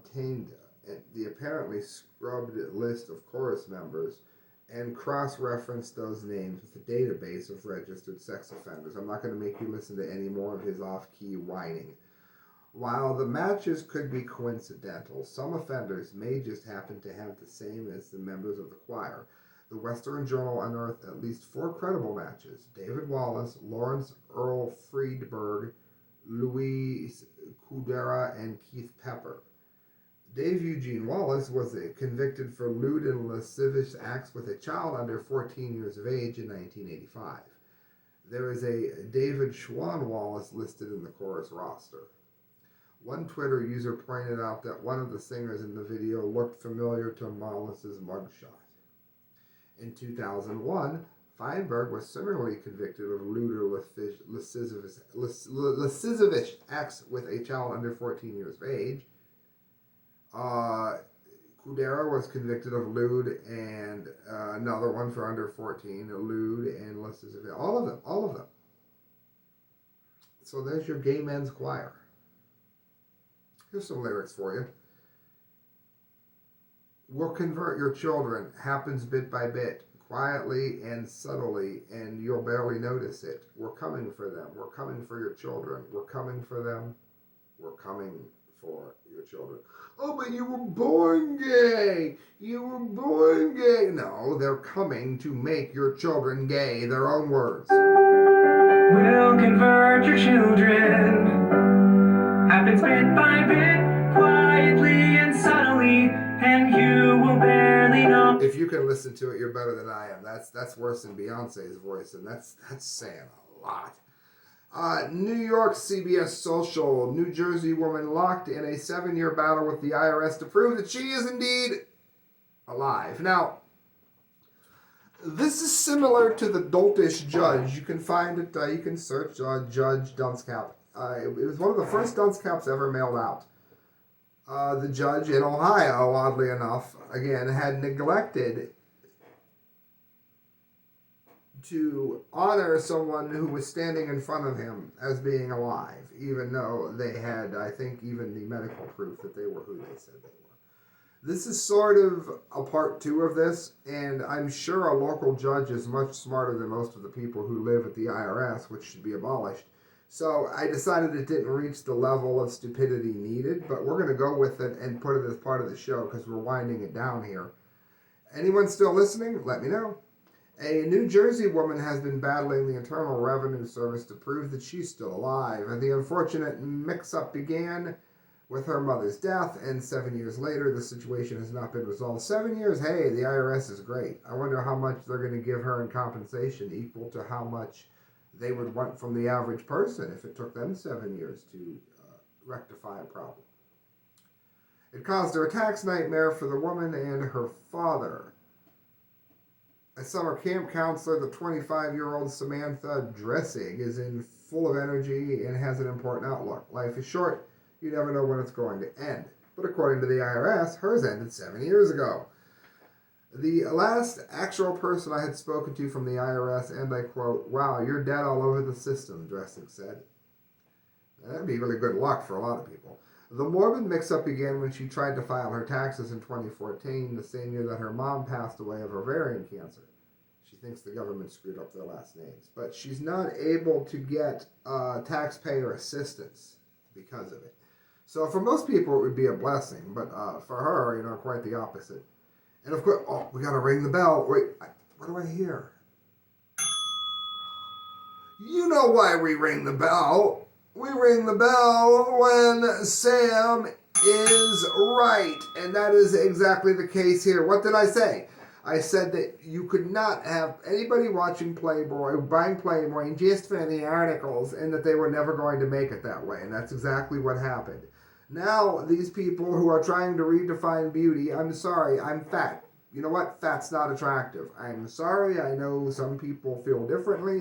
obtained the apparently scrubbed list of chorus members and cross-referenced those names with a database of registered sex offenders. I'm not going to make you listen to any more of his off-key whining. While the matches could be coincidental, some offenders may just happen to have the same as the members of the choir. The Western Journal unearthed at least 4 credible matches: David Wallace, Lawrence Earl Friedberg, Louis Kudera, and Keith Pepper. Dave Eugene Wallace was convicted for lewd and lascivious acts with a child under 14 years of age in 1985. There is a David Schwan Wallace listed in the chorus roster. One Twitter user pointed out that one of the singers in the video looked familiar to Wallace's mugshot. In 2001, Feinberg was similarly convicted of lewd or lascivious acts with a child under 14 years of age. Kudera was convicted of lewd and another one for under 14, lewd and lascivious. All of them. So there's your gay men's choir. Here's some lyrics for you. We'll convert your children, happens bit by bit, quietly and subtly, and you'll barely notice it. We're coming for them. We're coming for your children. We're coming for them. We're coming for your children. Oh, but you were born gay. You were born gay. No, they're coming to make your children gay. Their own words. We'll convert your children. Happens bit by bit, quietly and subtly, and you will barely know. If you can listen to it, you're better than I am. That's worse than Beyonce's voice, and that's saying a lot. New York CBS Social, New Jersey woman locked in a 7-year battle with the I.R.S. to prove that she is indeed alive. Now, this is similar to the Doltish Judge. You can find it, you can search Judge Dunce Cap. It was one of the first Dunce Caps ever mailed out. The judge in Ohio, oddly enough, again, had neglected to honor someone who was standing in front of him as being alive, even though they had, I think, even the medical proof that they were who they said they were. This is sort of a part 2 of this, and I'm sure a local judge is much smarter than most of the people who live at the I.R.S., which should be abolished. So I decided it didn't reach the level of stupidity needed, but we're going to go with it and put it as part of the show because we're winding it down here. Anyone still listening? Let me know. A New Jersey woman has been battling the Internal Revenue Service to prove that she's still alive. And the unfortunate mix-up began with her mother's death, and 7 years later, the situation has not been resolved. 7 years, hey, the I.R.S. is great. I wonder how much they're going to give her in compensation, equal to how much they would want from the average person if it took them 7 years to rectify a problem. It caused her a tax nightmare for the woman and her father. A summer camp counselor, the 25-year-old Samantha Dressig, is in full of energy and has an important outlook. Life is short. You never know when it's going to end. But according to the I.R.S., hers ended 7 years ago. The last actual person I had spoken to from the I.R.S., and I quote, "Wow, you're dead all over the system," Dressig said. That'd be really good luck for a lot of people. The morbid mix-up began when she tried to file her taxes in 2014, the same year that her mom passed away of ovarian cancer. She thinks the government screwed up their last names. But she's not able to get taxpayer assistance because of it. So for most people, it would be a blessing. But for her, quite the opposite. And of course, we got to ring the bell. Wait, what do I hear? You know why we ring the bell. We ring the bell when Sam is right. And that is exactly the case here. What did I say? I said that you could not have anybody watching Playboy, buying Playboy just for the articles, and that they were never going to make it that way. And that's exactly what happened. Now, these people who are trying to redefine beauty, I'm sorry, I'm fat. You know what? Fat's not attractive. I'm sorry, I know some people feel differently.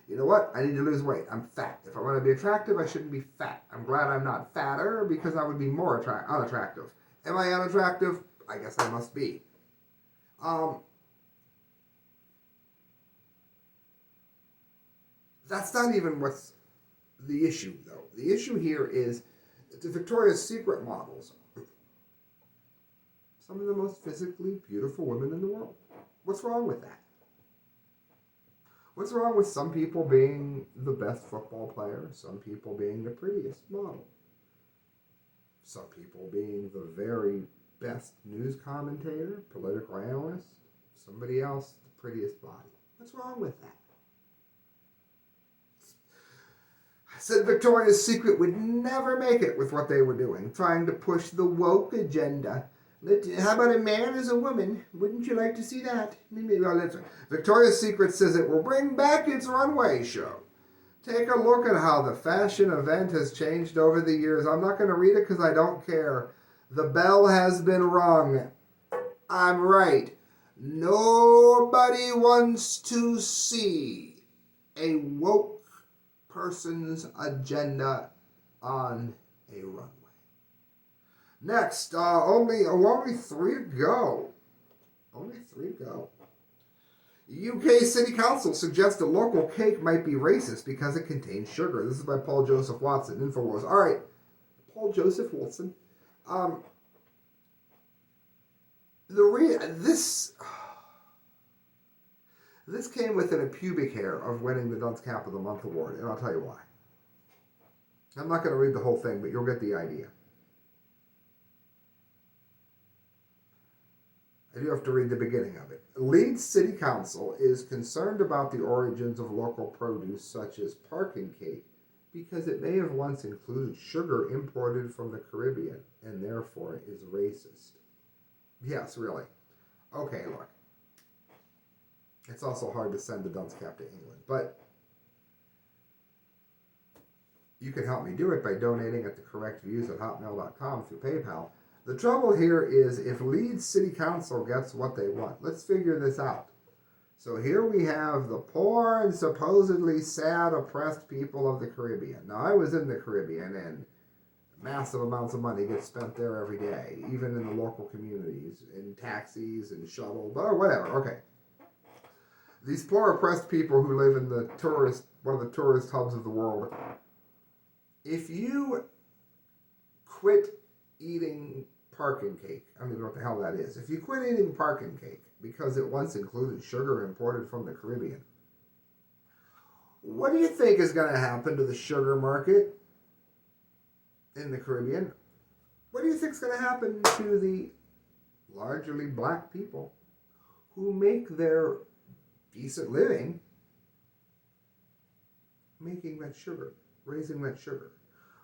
You know what? I need to lose weight. I'm fat. If I want to be attractive, I shouldn't be fat. I'm glad I'm not fatter because I would be more unattractive. Am I unattractive? I guess I must be. That's not even what's the issue, though. The issue here is the Victoria's Secret models some of the most physically beautiful women in the world. What's wrong with that? What's wrong with some people being the best football player, some people being the prettiest model, some people being the very best news commentator, political analyst, somebody else the prettiest body? What's wrong with that? I said Victoria's Secret would never make it with what they were doing, trying to push the woke agenda. How about a man as a woman? Wouldn't you like to see that? Victoria's Secret says it will bring back its runway show. Take a look at how the fashion event has changed over the years. I'm not going to read it because I don't care. The bell has been rung. I'm right. Nobody wants to see a woke person's agenda on a runway. Next, only 3 to go. Only 3 to go. UK City Council suggests a local cake might be racist because it contains sugar. This is by Paul Joseph Watson, InfoWars. All right, Paul Joseph Watson. This came within a pubic hair of winning the Dunce Cap of the Month award, and I'll tell you why. I'm not going to read the whole thing, but you'll get the idea. I do have to read the beginning of it. Leeds City Council is concerned about the origins of local produce such as parkin cake because it may have once included sugar imported from the Caribbean and therefore is racist. Yes, really. Okay, look. It's also hard to send a Dunce Cap to England, but you can help me do it by donating at thecorrectviews@hotmail.com through PayPal. The trouble here is if Leeds City Council gets what they want, let's figure this out. So here we have the poor and supposedly sad, oppressed people of the Caribbean. Now, I was in the Caribbean, and massive amounts of money get spent there every day, even in the local communities, in taxis and shuttle, but whatever, okay. These poor, oppressed people who live in one of the tourist hubs of the world, if you quit eating parkin cake, I don't even know what the hell that is. If you quit eating parkin cake because it once included sugar imported from the Caribbean, what do you think is going to happen to the sugar market in the Caribbean? What do you think is going to happen to the largely black people who make their decent living making that sugar, raising that sugar?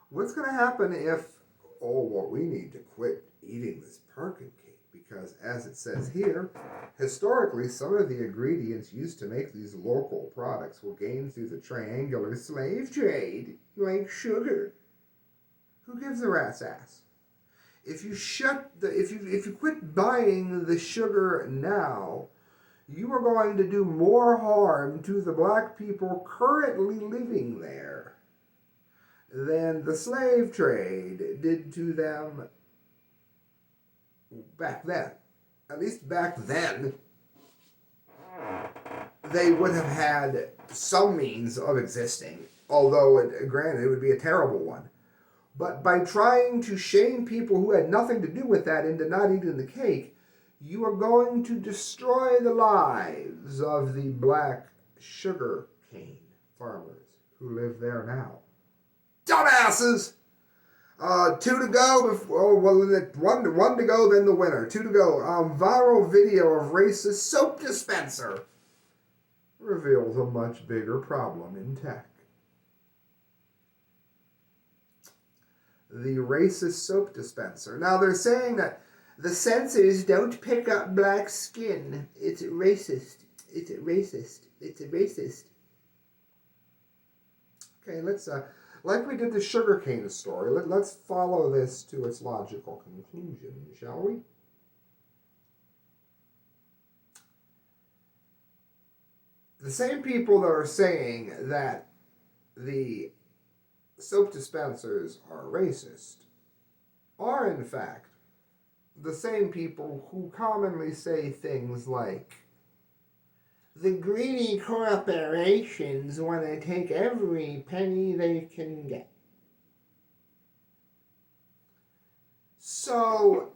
What's going to happen if, we need to quit eating this parkin cake because, as it says here, historically some of the ingredients used to make these local products were gained through the triangular slave trade, like sugar. Who gives a rat's ass? If you quit buying the sugar now, you are going to do more harm to the black people currently living there than the slave trade did to them back then. At least back then, they would have had some means of existing, although, granted, it would be a terrible one. But by trying to shame people who had nothing to do with that into not eating the cake, you are going to destroy the lives of the black sugar cane farmers who live there now. Dumbasses! 2 to go. One to go, then the winner. 2 to go. Viral video of racist soap dispenser reveals a much bigger problem in tech. The racist soap dispenser. Now they're saying that the censors don't pick up black skin. It's racist. It's racist. It's racist. Okay, let's, like we did the sugarcane story, let's follow this to its logical conclusion, shall we? The same people that are saying that the soap dispensers are racist are, in fact, the same people who commonly say things like, the greedy corporations want to take every penny they can get. So,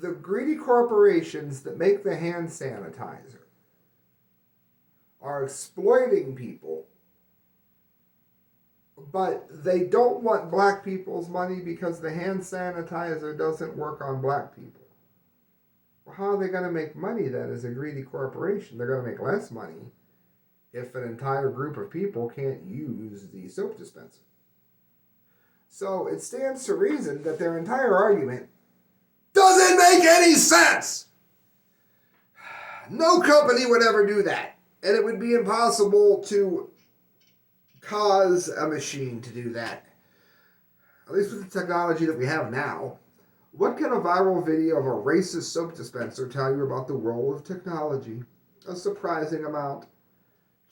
the greedy corporations that make the hand sanitizer are exploiting people, but they don't want black people's money because the hand sanitizer doesn't work on black people. Well, how are they going to make money then as a greedy corporation? They're going to make less money if an entire group of people can't use the soap dispenser. So it stands to reason that their entire argument doesn't make any sense. No company would ever do that. And it would be impossible to cause a machine to do that. At least with the technology that we have now. What can a viral video of a racist soap dispenser tell you about the role of technology? A surprising amount.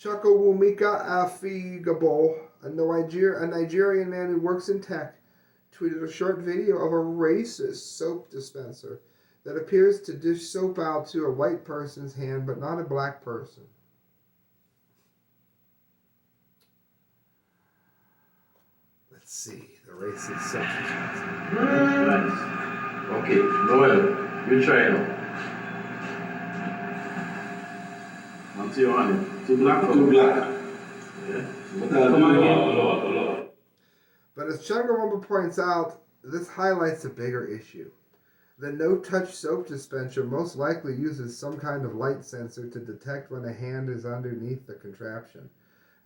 Chukwuemeka Afigabo, a Nigerian man who works in tech, tweeted a short video of a racist soap dispenser that appears to dish soap out to a white person's hand, but not a black person. Let's see, the racist soap dispenser. Nice. Okay, Noel, you try now. Onto your hand. Two black. Yeah. Come on again. But as Chukwuemeka points out, this highlights a bigger issue. The no-touch soap dispenser most likely uses some kind of light sensor to detect when a hand is underneath the contraption.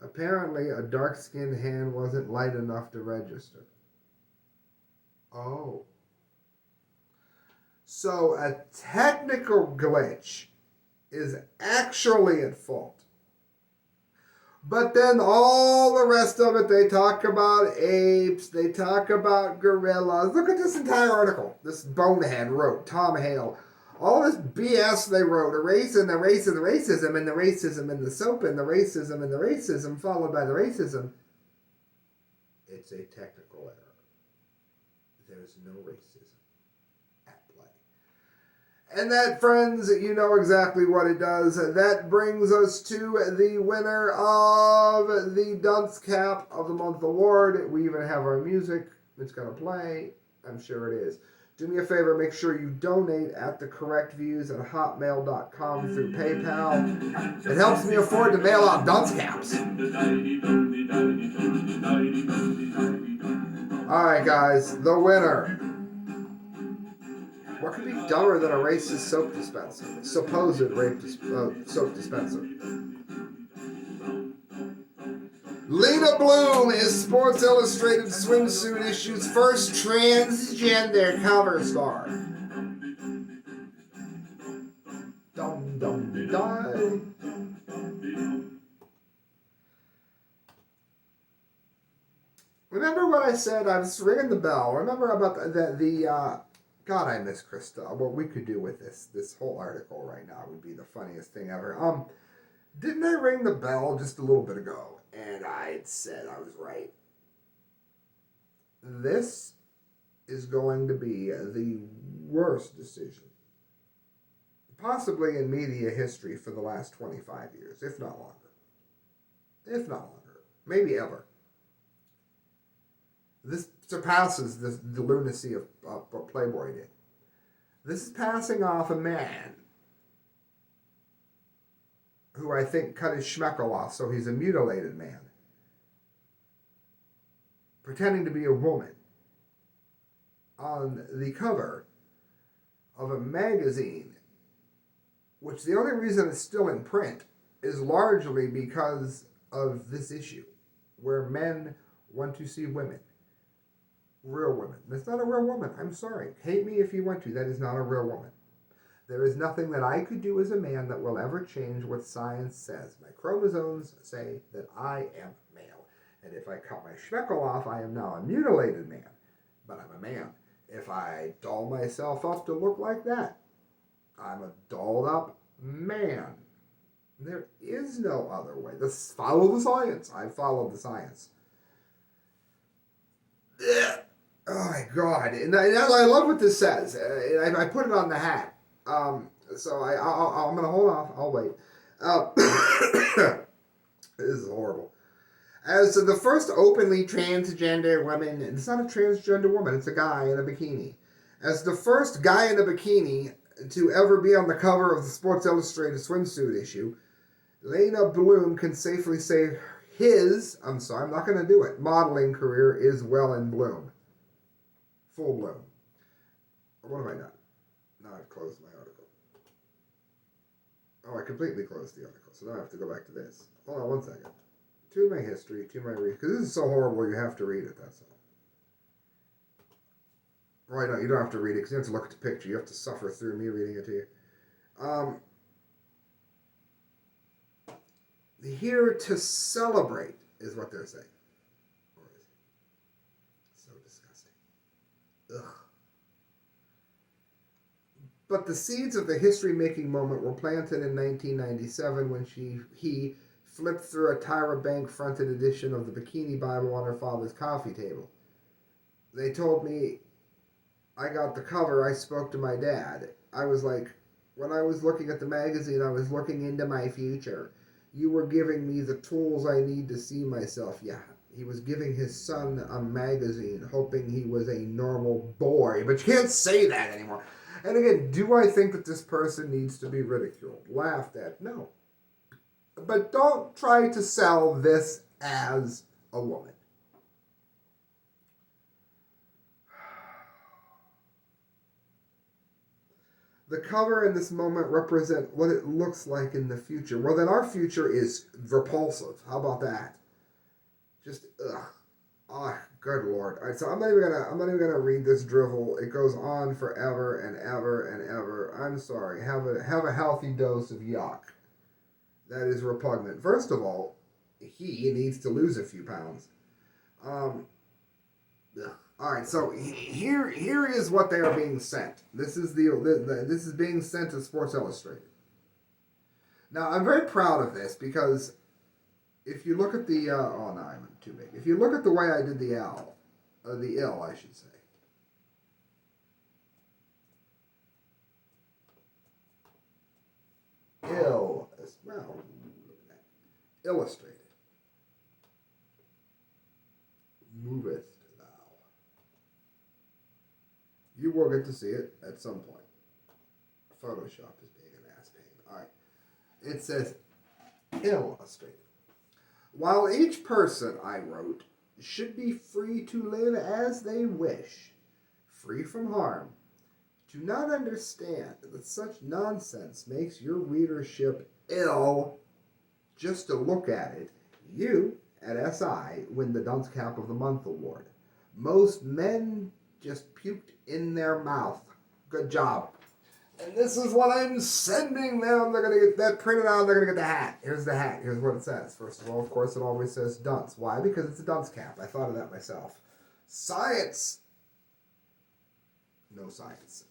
Apparently, a dark-skinned hand wasn't light enough to register. Oh. So a technical glitch is actually at fault. But then all the rest of it, they talk about apes, they talk about gorillas. Look at this entire article. This bonehead wrote, Tom Hale. All this BS they wrote, erasing the race and the racism, and the racism and the soap, and the racism and the racism, followed by the racism. It's a technical error. There's no racism at play. And that, friends, you know exactly what it does. That brings us to the winner of the Dunce Cap of the Month award. We even have our music. It's going to play. I'm sure it is. Do me a favor, make sure you donate at the correct views at hotmail.com through PayPal. It helps me afford to mail out Dunce Caps. Alright guys, the winner. What could be dumber than a racist soap dispenser? Supposed soap dispenser. Lena Bloom is Sports Illustrated swimsuit issue's first transgender cover star. Dum dum dum. Remember what I said? I was ringing the bell. Remember about the God, I miss Krista. What we could do with this whole article right now would be the funniest thing ever. Didn't I ring the bell just a little bit ago? And I said I was right. This is going to be the worst decision, possibly in media history for the last 25 years, if not longer. If not longer. Maybe ever. This surpasses the lunacy of what Playboy did. This is passing off a man who I think cut his schmeckle off, so he's a mutilated man, pretending to be a woman on the cover of a magazine, which the only reason it's still in print is largely because of this issue, where men want to see women. Real women. That's not a real woman. I'm sorry. Hate me if you want to. That is not a real woman. There is nothing that I could do as a man that will ever change what science says. My chromosomes say that I am male. And if I cut my schmeckle off, I am now a mutilated man. But I'm a man. If I doll myself up to look like that, I'm a dolled up man. There is no other way. Follow the science. I followed the science. Ugh. Oh my God. And I love what this says. I put it on the hat. So I'm going to hold off. I'll wait. This is horrible. As the first openly transgender woman, it's not a transgender woman, it's a guy in a bikini. As the first guy in a bikini to ever be on the cover of the Sports Illustrated swimsuit issue, Lena Bloom can safely say I'm not going to do it, modeling career is well in bloom. Full bloom. What have I done? Now I've closed my article. Oh, I completely closed the article, so now I have to go back to this. Hold on one second. To my history, to my read, because this is so horrible you have to read it, that's all. Right, no, you don't have to read it, because you have to look at the picture. You have to suffer through me reading it to you. Here to celebrate is what they're saying. Or is it? So disgusting. Ugh. But the seeds of the history-making moment were planted in 1997 when he flipped through a Tyra Bank-fronted edition of the Bikini Bible on her father's coffee table. They told me I got the cover, I spoke to my dad. I was like, when I was looking at the magazine, I was looking into my future. You were giving me the tools I need to see myself. Yeah, he was giving his son a magazine, hoping he was a normal boy. But you can't say that anymore. And again, do I think that this person needs to be ridiculed, laughed at? No. But don't try to sell this as a woman. The cover and this moment represent what it looks like in the future. Well, then our future is repulsive. How about that? Just ugh. Oh, good Lord. All right, so I'm not even gonna read this drivel. It goes on forever and ever and ever. I'm sorry. Have a healthy dose of yuck. That is repugnant. First of all, he needs to lose a few pounds. Ugh. All right, so here is what they are being sent. This is this is being sent to Sports Illustrated. Now, I'm very proud of this because if you look at the oh no, I'm too big. If you look at the way I did the ill, I should say. Well, look at that. Illustrated. Moveth. You will get to see it at some point. Photoshop is being an ass pain. Alright. It says, illustrated. While each person, I wrote, should be free to live as they wish, free from harm, do not understand that such nonsense makes your readership ill just to look at it. You, at SI, win the Dunce Cap of the Month award. Most men just puked in their mouth. Good job. And this is what I'm sending them. They're going to get that printed out. They're going to get the hat. Here's the hat. Here's what it says. First of all, of course, it always says dunce. Why? Because it's a dunce cap. I thought of that myself. Science. No science.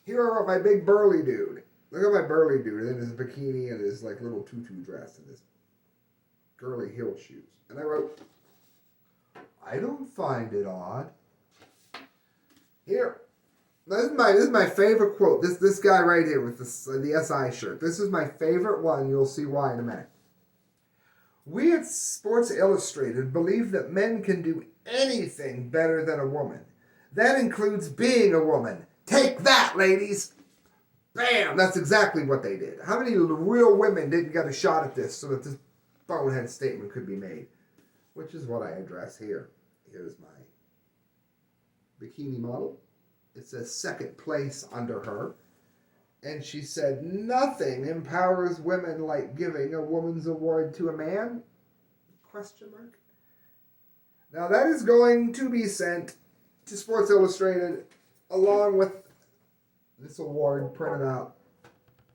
Here I wrote my big burly dude. Look at my burly dude in his bikini and his like little tutu dress and his girly heel shoes. And I wrote, I don't find it odd. Here, this is my favorite quote. This guy right here with the SI shirt. This is my favorite one. You'll see why in a minute. We at Sports Illustrated believe that men can do anything better than a woman. That includes being a woman. Take that, ladies. Bam! That's exactly what they did. How many real women didn't get a shot at this so that this bonehead statement could be made? Which is what I address here. Here's my bikini model. It says second place under her. And she said, nothing empowers women like giving a woman's award to a man? Question mark. Now that is going to be sent to Sports Illustrated along with this award printed out.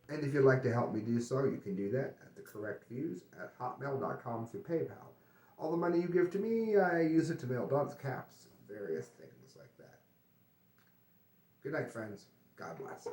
And if you'd like to help me do so, you can do that at thecorrectviews@hotmail.com through PayPal. All the money you give to me, I use it to mail Dunce Caps and various things like that. Good night, friends. God bless.